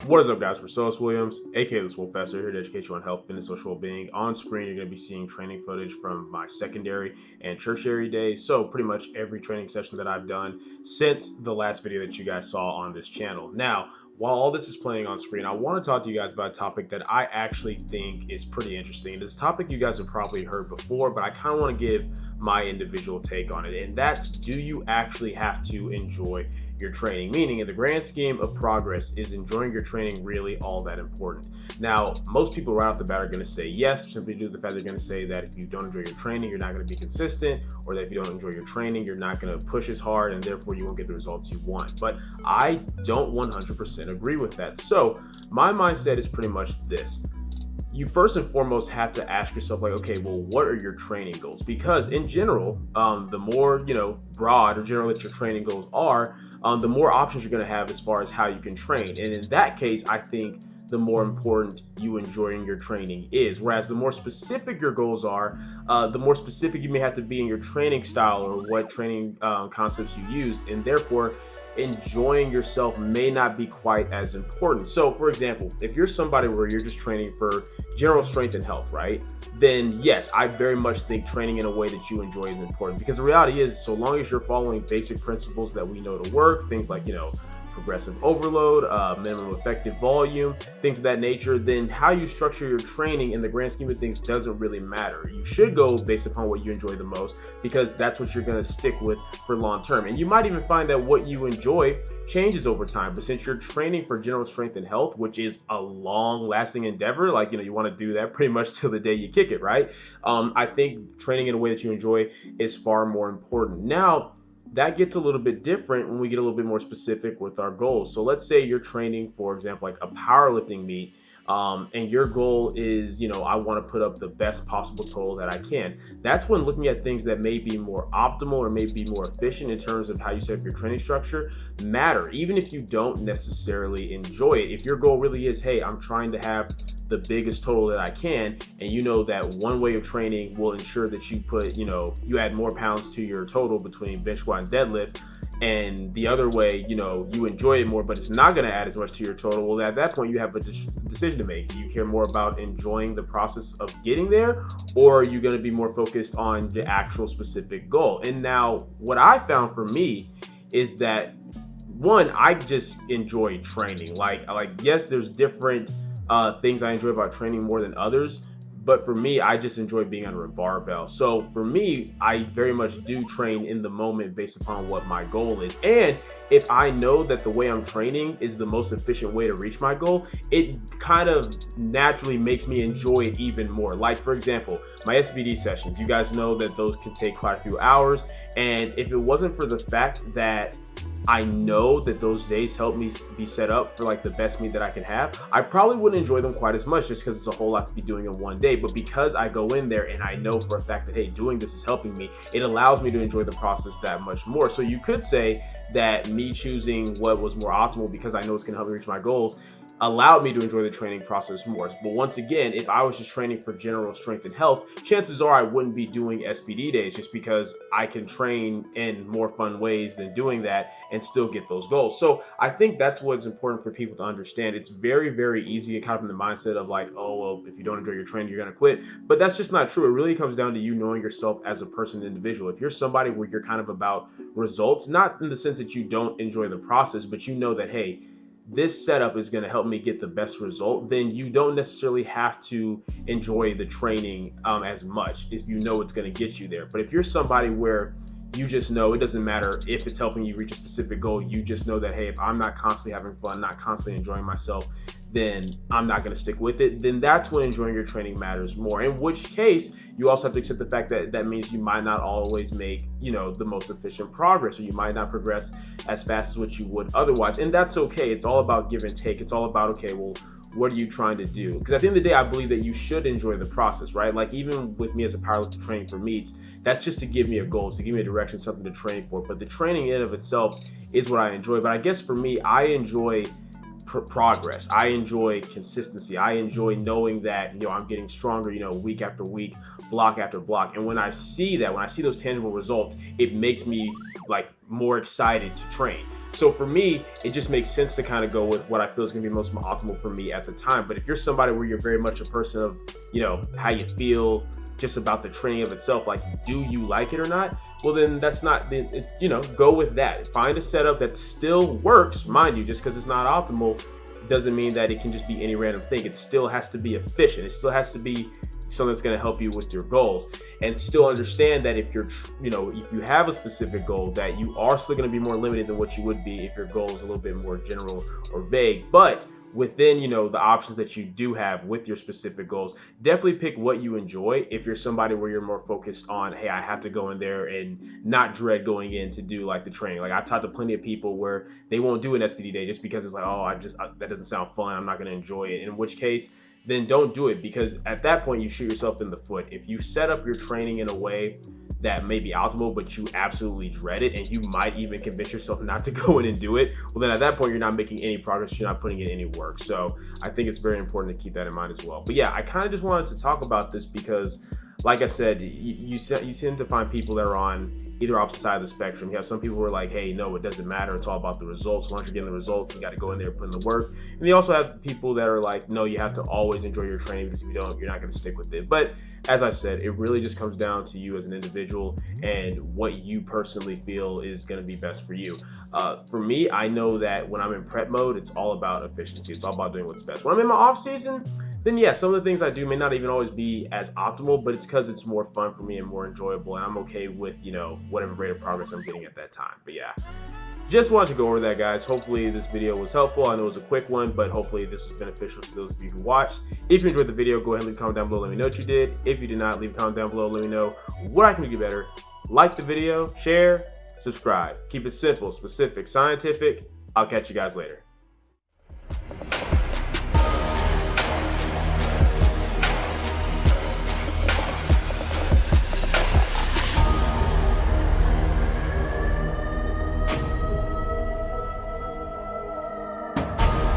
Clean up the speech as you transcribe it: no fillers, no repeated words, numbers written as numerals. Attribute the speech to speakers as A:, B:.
A: What is up, guys? We're Silas Williams, aka TheSwolefessor, here to educate you on health, fitness, social well-being. On screen, you're going to be seeing training footage from my secondary and tertiary days. So pretty much every training session that I've done since the last video that you guys saw on this channel. Now, while all this is playing on screen, I want to talk to you guys about a topic that I actually think is pretty interesting. It's a topic you guys have probably heard before, but I kind of want to give my individual take on it. And that's, do you actually have to enjoy your training? Meaning, in the grand scheme of progress, is enjoying your training really all that important? Now, most people right off the bat are going to say yes, simply due to the fact they're going to say that if you don't enjoy your training, you're not going to be consistent, or that if you don't enjoy your training, you're not going to push as hard, and therefore you won't get the results you want. But I don't 100% agree with that. So my mindset is pretty much this: you first and foremost have to ask yourself, like, okay, well, what are your training goals? Because in general, the more broad or general that your training goals are, the more options you're going to have as far as how you can train. And in that case, I think the more important you enjoying your training is. Whereas the more specific your goals are, the more specific you may have to be in your training style or what training concepts you use, and therefore enjoying yourself may not be quite as important. So for example, if you're somebody where you're just training for general strength and health, right? Then yes, I very much think training in a way that you enjoy is important, because the reality is, so long as you're following basic principles that we know to work, things like, progressive overload, minimum effective volume, things of that nature, then how you structure your training in the grand scheme of things doesn't really matter. You should go based upon what you enjoy the most, because that's what you're going to stick with for long term. And you might even find that what you enjoy changes over time. But since you're training for general strength and health, which is a long lasting endeavor, like, you want to do that pretty much till the day you kick it, right? I think training in a way that you enjoy is far more important. Now, that gets a little bit different when we get a little bit more specific with our goals. So let's say you're training, for example, like a powerlifting meet, and your goal is, I want to put up the best possible total that I can. That's when looking at things that may be more optimal or may be more efficient in terms of how you set up your training structure matter, even if you don't necessarily enjoy it. If your goal really is, hey, I'm trying to have the biggest total that I can, and you know that one way of training will ensure that you put, you add more pounds to your total between bench squat and deadlift, and the other way, you enjoy it more, but it's not going to add as much to your total. Well, at that point, you have a decision to make. Do you care more about enjoying the process of getting there, or are you going to be more focused on the actual specific goal? And now, what I found for me is that, one, I just enjoy training. Like yes, there's different things I enjoy about training more than others. But for me, I just enjoy being under a barbell. So for me, I very much do train in the moment based upon what my goal is. And if I know that the way I'm training is the most efficient way to reach my goal, it kind of naturally makes me enjoy it even more. Like, for example, my SBD sessions, you guys know that those can take quite a few hours. And if it wasn't for the fact that I know that those days help me be set up for like the best meet that I can have, I probably wouldn't enjoy them quite as much, just because it's a whole lot to be doing in one day. But because I go in there and I know for a fact that, hey, doing this is helping me, it allows me to enjoy the process that much more. So you could say that me choosing what was more optimal because I know it's going to help me reach my goals allowed me to enjoy the training process more. But once again, if I was just training for general strength and health, chances are I wouldn't be doing SBD days, just because I can train in more fun ways than doing that and still get those goals. So I think that's what's important for people to understand. It's very, very easy to kind of in the mindset of like, oh, well, if you don't enjoy your training, you're going to quit. But that's just not true. It really comes down to you knowing yourself as a person, individual. If you're somebody where you're kind of about results, not in the sense that you don't enjoy the process, but you know that, hey, this setup is going to help me get the best result, then you don't necessarily have to enjoy the training as much if you know it's going to get you there. But if you're somebody where you just know it doesn't matter if it's helping you reach a specific goal, you just know that, hey, if I'm not constantly having fun, not constantly enjoying myself, then I'm not going to stick with it. Then that's when enjoying your training matters more. In which case, you also have to accept the fact that that means you might not always make, the most efficient progress, or you might not progress as fast as what you would otherwise. And that's okay. It's all about give and take. It's all about, okay, well, what are you trying to do? Because at the end of the day, I believe that you should enjoy the process, right? Like, even with me as a powerlifter training for meets, that's just to give me a goal, to give me a direction, something to train for. But the training in of itself is what I enjoy. But I guess for me, I enjoy progress. I enjoy consistency. I enjoy knowing that, I'm getting stronger, week after week, block after block. And when I see that, when I see those tangible results, it makes me like more excited to train. So for me, it just makes sense to kind of go with what I feel is going to be most optimal for me at the time. But if you're somebody where you're very much a person of, how you feel just about the training of itself, like, do you like it or not? Well, then that's not, go with that. Find a setup that still works, mind you. Just because it's not optimal doesn't mean that it can just be any random thing. It still has to be efficient. It still has to be something that's going to help you with your goals, and still understand that if you're, if you have a specific goal, that you are still going to be more limited than what you would be if your goal is a little bit more general or vague. But within, the options that you do have with your specific goals, definitely pick what you enjoy. If you're somebody where you're more focused on, hey, I have to go in there and not dread going in to do like the training. Like, I've talked to plenty of people where they won't do an SPD day just because it's like, oh, that doesn't sound fun, I'm not going to enjoy it. In which case, then don't do it, because at that point you shoot yourself in the foot. If you set up your training in a way that may be optimal, but you absolutely dread it, and you might even convince yourself not to go in and do it, well, then at that point you're not making any progress, you're not putting in any work. So I think it's very important to keep that in mind as well. But yeah, I kind of just wanted to talk about this because, like I said, you tend to find people that are on either opposite side of the spectrum. You have some people who are like, hey, no, it doesn't matter, it's all about the results. Once you're getting the results, you got to go in there and put in the work. And you also have people that are like, no, you have to always enjoy your training, because if you don't, you're not going to stick with it. But as I said, it really just comes down to you as an individual and what you personally feel is going to be best for you. For me, I know that when I'm in prep mode, it's all about efficiency. It's all about doing what's best. When I'm in my off season, then yeah, some of the things I do may not even always be as optimal, but it's because it's more fun for me and more enjoyable, and I'm okay with, whatever rate of progress I'm getting at that time. But yeah, just wanted to go over that, guys. Hopefully this video was helpful. I know it was a quick one, but hopefully this was beneficial to those of you who watched. If you enjoyed the video, go ahead and leave a comment down below, let me know what you did. If you did not, leave a comment down below, let me know what I can do better. Like the video, share, subscribe. Keep it simple, specific, scientific. I'll catch you guys later.